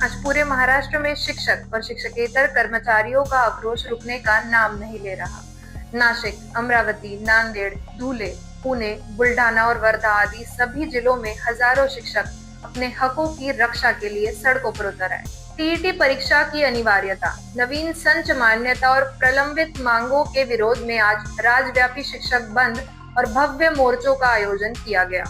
आज पूरे महाराष्ट्र में शिक्षक और शिक्षकेतर कर्मचारियों का आक्रोश रुकने का नाम नहीं ले रहा। नासिक, अमरावती, नांदेड़, धुले, पुणे, बुल्ढाना और वर्धा आदि सभी जिलों में हजारों शिक्षक अपने हकों की रक्षा के लिए सड़कों पर उतर आए। टीईटी परीक्षा की अनिवार्यता, नवीन संच मान्यता और प्रलंबित मांगों के विरोध में आज राज्यव्यापी शिक्षक बंद और भव्य मोर्चों का आयोजन किया गया।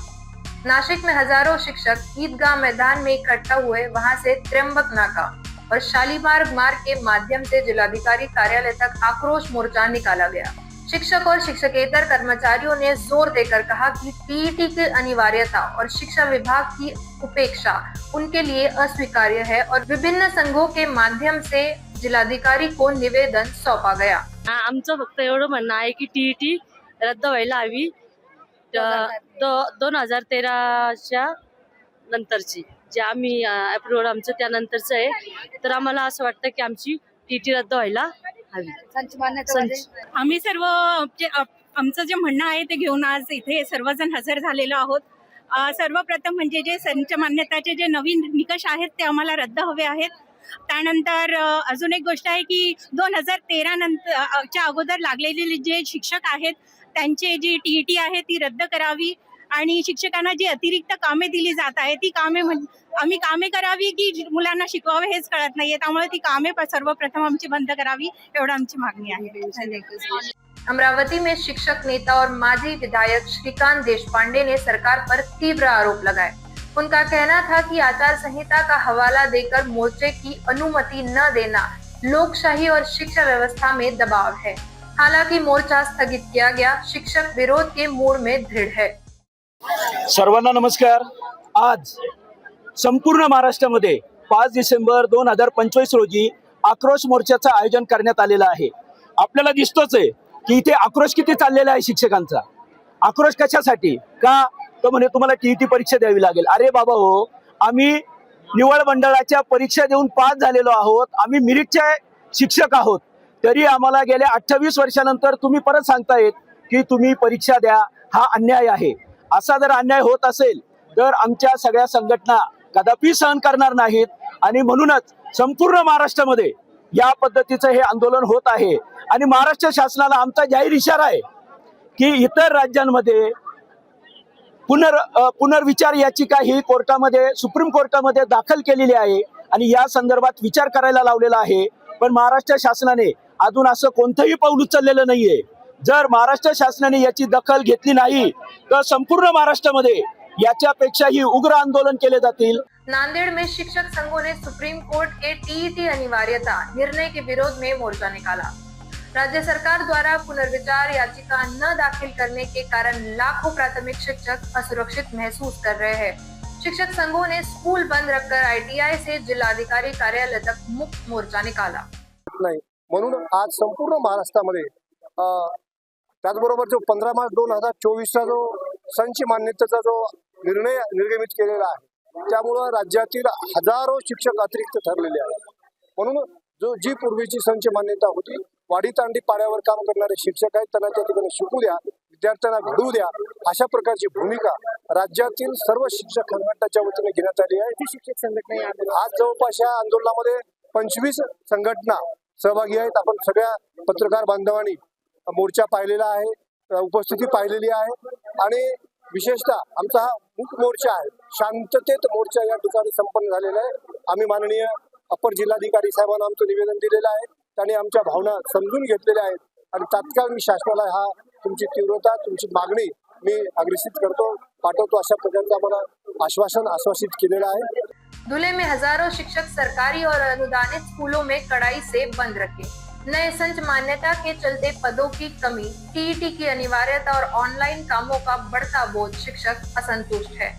नासिक में हजारों शिक्षक ईदगाह मैदान में इकट्ठा हुए। वहां से त्र्यंबक नाका और शालीमार मार्ग के माध्यम से जिलाधिकारी कार्यालय तक आक्रोश मोर्चा निकाला गया। शिक्षक और शिक्षकेतर कर्मचारियों ने जोर देकर कहा कि टीईटी की अनिवार्यता और शिक्षा विभाग की उपेक्षा उनके लिए अस्वीकार्य है और विभिन्न संघों के माध्यम से जिलाधिकारी को निवेदन सौंपा गया। आमचं फक्त एवढं म्हणणं आहे की टीईटी रद्द व्हायला हवी। 2013च्या नंतरची जे आम्ही अप्रूव्ह आमचं त्यानंतरचं आहे, तर आम्हाला असं वाटतं की आमची टीटी रद्द व्हायला हवी। आम्ही सर्व आमचं जे म्हणणं आहे ते घेऊन आज इथे सर्वजण हजर झालेलो आहोत। सर्वप्रथम म्हणजे जे संच मान्यताचे जे नवीन निकष आहेत ते आम्हाला रद्द हवे आहेत। त्यानंतर अजून एक गोष्ट आहे की 2013 नंतरच्या अगोदर लागलेले जे शिक्षक आहेत त्यांची जी टीईटी आहे ती रद्द करावी आणि शिक्षकांना जी अतिरिक्त कामे दिली जात आहेत ती कामे आम्ही कामे करावी की मुलांना शिकवावे हेच कळत नाहीये। त्यामुळे ती कामे सर्वप्रथम आमची बंद करावी एवढं आमची मागणी आहे। अमरावती में शिक्षक नेता और माजी विधायक श्रीकांत देशपांडे ने सरकार पर तीव्र आरोप लगाए। उनका कहना था कि आचार संहिता का हवाला देकर मोर्चे की अनुमति न देना लोकशाही और शिक्षा व्यवस्था में दबाव है। हालांकि मोर्चा स्थगित किया गया। शिक्षक विरोध के मूड में दृढ़ है। सर्वांना नमस्कार। आज संपूर्ण महाराष्ट्रामध्ये 5 डिसेंबर 2025 रोजी आक्रोश मोर्चाचं आयोजन करण्यात आलेलं आहे। आपल्याला दिसतोच आहे की इथे आक्रोश किती चाललेला आहे शिक्षकांचा। आक्रोश कशासाठी का तो म्हणे तुम्हाला टीईटी परीक्षा द्यावी लागेल। अरे बाबा हो, आम्ही निवड मंडळाच्या परीक्षा देऊन पास झालेलो आहोत। आम्ही मेरिटचे शिक्षक आहोत, तरी आम्हाला गेल्या 28 वर्षानंतर तुम्ही परत सांगतायत की तुम्ही परीक्षा द्या। हा अन्याय आहे। असा जर अन्याय होत असेल तर आमच्या सगळ्या संघटना कदापि सहन करणार नाहीत आणि म्हणूनच संपूर्ण महाराष्ट्रामध्ये या पद्धतीचं हे आंदोलन होत आहे। आणि महाराष्ट्र शासनाला आमचा जाहीर इशारा आहे की इतर राज्यांमध्ये पुनर्विचार याचिका ही कोर्टामध्ये सुप्रीम कोर्टामध्ये दाखल केलेली आहे आणि या संदर्भात विचार करायला लावलेला आहे। पण महाराष्ट्र शासनाने अजून असं कोणतंही पाऊल उचललेलं नाहीये। जर महाराष्ट्र शासनाने याची दखल घेतली नाही तर संपूर्ण महाराष्ट्रामध्ये याच्यापेक्षाही उग्र आंदोलन केले जातील। नांदेड़ में शिक्षक संघों ने सुप्रीम कोर्ट के टीईटी अनिवार्यता निर्णय के विरोध में मोर्चा निकाला। राज्य सरकार द्वारा पुनर्विचार याचिका न दाखिल करने के कारण लाखों प्राथमिक शिक्षक असुरक्षित महसूस कर रहे हैं। शिक्षक संघों ने स्कूल बंद रखकर आईटीआई से जिलाधिकारी कार्यालय तक मुक्त मोर्चा निकाला। म्हणून आज संपूर्ण महाराष्ट्रामध्ये त्याचबरोबर जो 15 मार्च 2024चा जो संच मान्यतेचा जो निर्णय निर्गमित केलेला आहे त्यामुळे राज्यातील हजारो शिक्षक अतिरिक्त ठरलेले आहेत। म्हणून जी पूर्वीची संच मान्यता होती, वाडी तांडी पाड्यावर काम करणारे शिक्षक आहेत त्यांना त्या ठिकाणी शिकू द्या, विद्यार्थ्यांना घडवू द्या, अशा प्रकारची भूमिका राज्यातील सर्व शिक्षक संघटनाच्या वतीने घेण्यात आली आहे। शिक्षक संघटना आज जवळपास या आंदोलनामध्ये 25 संघटना सहभागी आहेत। आपण सगळ्या पत्रकार बांधवांनी मोर्चा पाहिलेला आहे, उपस्थिती पाहिलेली आहे आणि विशेषतः आमचा हा मुक्त मोर्चा आहे, शांततेत मोर्चा या ठिकाणी संपन्न झालेला आहे। आम्ही माननीय अपर जिल्हाधिकारी साहेबांना आमचं निवेदन दिलेलं आहे, त्यांनी आमच्या भावना समजून घेतलेल्या आहेत आणि तात्काळ मी शासनाला हा तुमची तीव्रता तुमची मागणी मी अग्रेसित करतो पाठवतो अशा प्रकारचं आम्हाला आश्वासित केलेलं आहे। धुले में हजारों शिक्षक सरकारी और अनुदानित स्कूलों में कड़ाई से बंद रखे। नए संच मान्यता के चलते पदों की कमी, टीईटी की अनिवार्यता और ऑनलाइन कामों का बढ़ता बोझ शिक्षक असंतुष्ट है।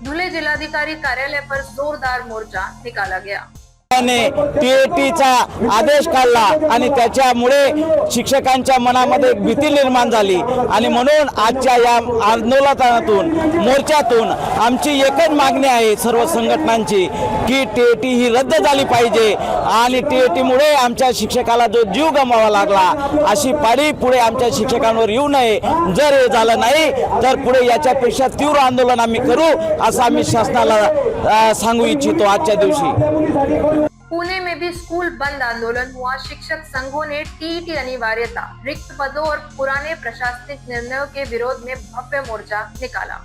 धुले जिलाधिकारी कार्यालय पर जोरदार मोर्चा निकाला गया। टीईटीचा आदेश काढला आणि त्याच्यामुळे शिक्षकांच्या मनामध्ये भीती निर्माण झाली आणि म्हणून आजच्या या आंदोलनातून मोर्चातून आमची एकच मागणी आहे सर्व संघटनांची की टीईटी ही रद्द झाली पाहिजे आणि टीईटीमुळे आमच्या शिक्षकाला जो जीव गमवावा लागला अशी पाळी पुढे आमच्या शिक्षकांवर येऊ नये। जर हे झालं नाही तर पुढे याच्यापेक्षा तीव्र आंदोलन आम्ही करू असं आम्ही शासनाला सांगू इच्छितो आजच्या दिवशी। पुणे में भी स्कूल बंद आंदोलन हुआ। शिक्षक संघों ने टीईटी अनिवार्यता, रिक्त पदों और पुराने प्रशासनिक निर्णयों के विरोध में भव्य मोर्चा निकाला।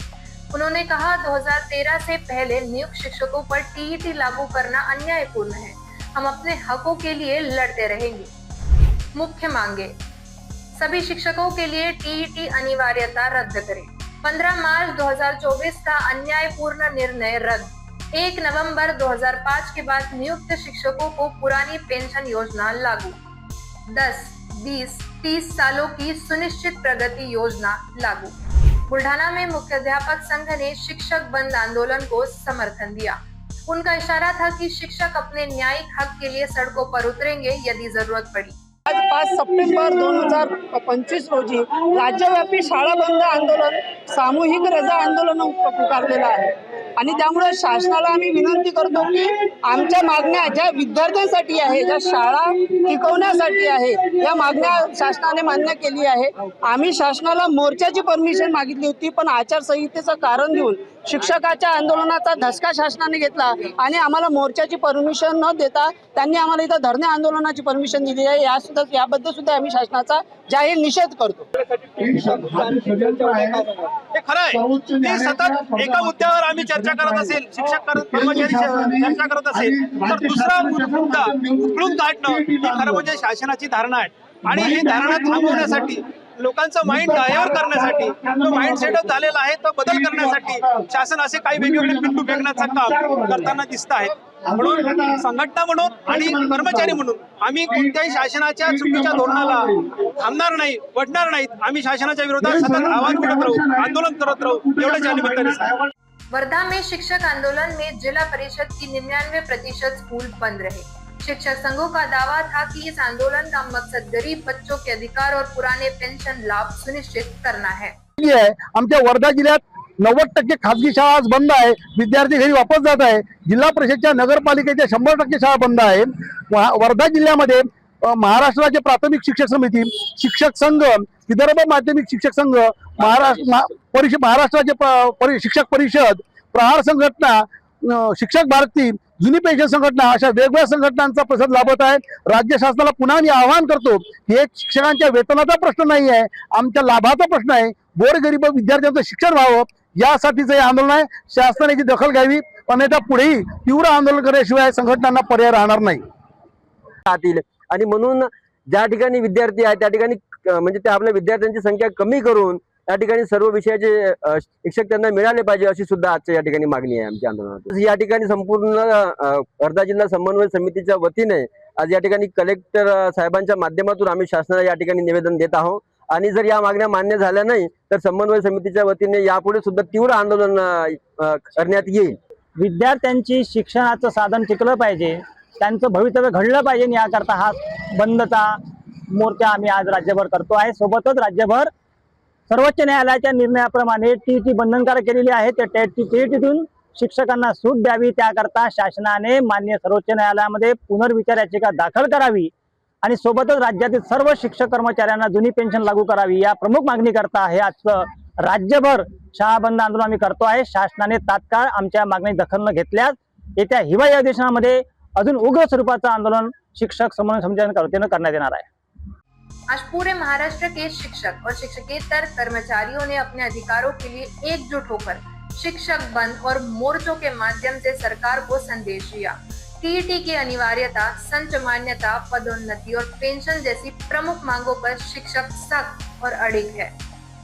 उन्होंने कहा 2013 से पहले नियुक्त शिक्षकों पर टीईटी लागू करना अन्यायपूर्ण है। हम अपने हकों के लिए लड़ते रहेंगे। मुख्य मांगे, सभी शिक्षकों के लिए टीईटी अनिवार्यता रद्द करें। 15 मार्च 2024 का अन्यायपूर्ण निर्णय रद्द। 1 नवंबर 2005 के बाद नियुक्त शिक्षकों को पुरानी पेंशन योजना लागू। 10, 20, 30 सालों की सुनिश्चित प्रगति योजना लागू। बुल्ढाना में मुख्याध्यापक संघ ने शिक्षक बंद आंदोलन को समर्थन दिया। उनका इशारा था कि शिक्षक अपने न्यायिक हक के लिए सड़कों पर उतरेंगे यदि जरूरत पड़ी। आज 5 सप्टेंबर 2025 रोजी राज्यव्यापी शाळा बंद आंदोलन, सामूहिक रजा आंदोलन पुकारलेलं आहे आणि त्यामुळे शासनाला आम्ही विनंती करतो की आमच्या मागण्या ज्या विद्यार्थ्यांसाठी आहे, ज्या शाळा टिकवण्यासाठी आहे, या मागण्या शासनाने मान्य केली आहे। आम्ही शासनाला मोर्चाची परमिशन मागितली होती, पण आचारसंहितेचं कारण देऊन शिक्षकाच्या आंदोलनाचा धसका शासनाने घेतला आणि आम्हाला मोर्चाची परमिशन न देता त्यांनी आम्हाला इथं धरणे आंदोलनाची परमिशन दिली आहे। याबद्दल सुद्धा आम्ही शासनाचा जाहीर निषेध करतो। हे खरं आहे, ते सतत एका मुद्द्यावर आम्ही चर्चा करत असेल, शिक्षक कर्मचारी चर्चा करत असेल, तर दुसरा मुद्दा उकळून काढणं ही खरं म्हणजे शासनाची धारणा आहे। आणि ही धारणा थांबवण्यासाठी, लोकांचं माइंड डायव्हर्ट करण्यासाठी, जो माइंड सेटअप झालेला आहे तो बदल करण्यासाठी शासन असे काही वेगवेगळे पिट्टू फेकण्याचं काम करताना दिसत आहे। म्हणून संघटना म्हणून आणि कर्मचारी म्हणून आम्ही कोणत्याही शासनाच्या चुकीच्या धोरणाला थांबणार नाही, वटणार नाहीत। आम्ही शासनाच्या विरोधात सतत आवाज उठवत राहू, आंदोलन करत राहू, एवढ्याच या निमित्ताने। वर्धा में शिक्षक आंदोलन में जिला परिषद की 99% स्कूल बंद रहे। शिक्षक संघों का दावा था कि इस आंदोलन का मकसद गरीब बच्चों के अधिकार और पुराने पेंशन लाभ सुनिश्चित करना है। आमच्या वर्धा जिल्ह्यात 90% खासगी शाळा आज बंद आहे। विद्यार्थी घरी वापस जात आहे। जिल्हा परिषदच्या, नगरपालिकेच्या 100% शाळा बंद आहे। वर्धा जिल्ह्यामध्ये महाराष्ट्र प्राथमिक शिक्षक समिती, शिक्षक संघ, विदर्भ माध्यमिक शिक्षक संघ, महाराष्ट्राचे शिक्षक परिषद, प्रहार संघटना, शिक्षक भारती, जुनी पेन्शन संघटना अशा वेगवेगळ्या संघटनांचा प्रतिसाद लाभत आहे। राज्य शासनाला पुन्हा मी आवाहन करतो की हे शिक्षकांच्या वेतनाचा प्रश्न नाही आहे, आमच्या लाभाचा प्रश्न आहे। गोरगरीब विद्यार्थ्यांचं शिक्षण व्हावं यासाठीचं हे आंदोलन आहे। शासनाने याची दखल घ्यावी, अन्यथा पुढेही तीव्र आंदोलन केल्याशिवाय संघटनांना पर्याय राहणार नाही। आणि म्हणून ज्या ठिकाणी विद्यार्थी आहेत त्या ठिकाणी म्हणजे त्या आपल्या विद्यार्थ्यांची संख्या कमी करून या ठिकाणी सर्व विषयाचे शिक्षक त्यांना मिळाले पाहिजे, अशी सुद्धा आजच्या या ठिकाणी मागणी आहे आमच्या आंदोलनात। या ठिकाणी संपूर्ण वर्धा जिल्हा समन्वय समितीच्या वतीने आज या ठिकाणी कलेक्टर साहेबांच्या माध्यमातून आम्ही शासनाला या ठिकाणी निवेदन देत आहोत। आणि जर या मागण्या मान्य झाल्या नाही तर समन्वय समितीच्या वतीने यापुढे सुद्धा तीव्र आंदोलन करण्यात येईल। विद्यार्थ्यांची शिक्षणाचं साधन टिकलं पाहिजे, त्यांचं भवितव्य घडलं पाहिजे, याकरता हा बंदचा मोर्चा आम्ही आज राज्यभर करतो आहे। सोबतच राज्यभर सर्वोच्च न्यायालयाच्या निर्णयाप्रमाणे टीईटी बंधनकारक केलेली आहे। त्या टीईटीतून शिक्षकांना सूट द्यावी, त्याकरता शासनाने मान्य सर्वोच्च न्यायालयामध्ये पुनर्विचार याचिका दाखल करावी आणि सोबतच राज्यातील सर्व शिक्षक कर्मचाऱ्यांना जुनी पेन्शन लागू करावी, या प्रमुख मागणी करता आहे आजचं राज्यभर शाळा बंद आंदोलन आम्ही करतो आहे। शासनाने तात्काळ आमच्या मागणी दखल न घेतल्यास येत्या हिवाळी अधिवेशनामध्ये अजून उग्र स्वरूपाचं आंदोलन शिक्षक समन्वय समितीच्या वतीने करण्यात येणार आहे। आज पूरे महाराष्ट्र के शिक्षक और शिक्षकेतर कर्मचारियों ने अपने अधिकारों के लिए एकजुट होकर शिक्षक बंद और मोर्चों के माध्यम से सरकार को संदेश दिया। टीईटी की अनिवार्यता, संच मान्यता, पदोन्नति और पेंशन जैसी प्रमुख मांगों पर शिक्षक सख्त और अडिग है।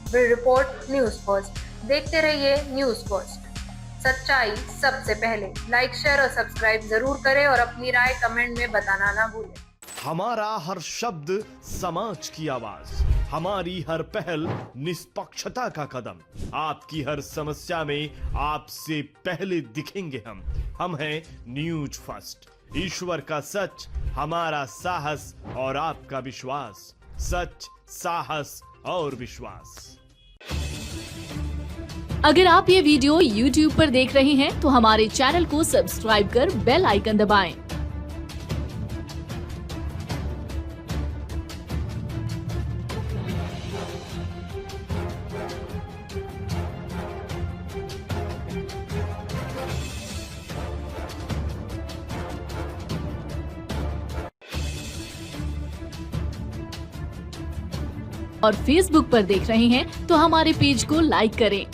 Bureau report, news first. देखते रहिए न्यूज फर्स्ट, सच्चाई सबसे पहले। लाइक, शेयर और सब्सक्राइब जरूर करें और अपनी राय कमेंट में बताना ना भूलें। हमारा हर शब्द समाज की आवाज, हमारी हर पहल निष्पक्षता का कदम। आपकी हर समस्या में आपसे पहले दिखेंगे हम हैं न्यूज फर्स्ट। ईश्वर का सच, हमारा साहस और आपका विश्वास। सच, साहस और विश्वास। अगर आप ये वीडियो YouTube पर देख रहे हैं तो हमारे चैनल को सब्सक्राइब कर बेल आइकन दबाएं। और फेसबुक पर देख रहे हैं तो हमारे पेज को लाइक करें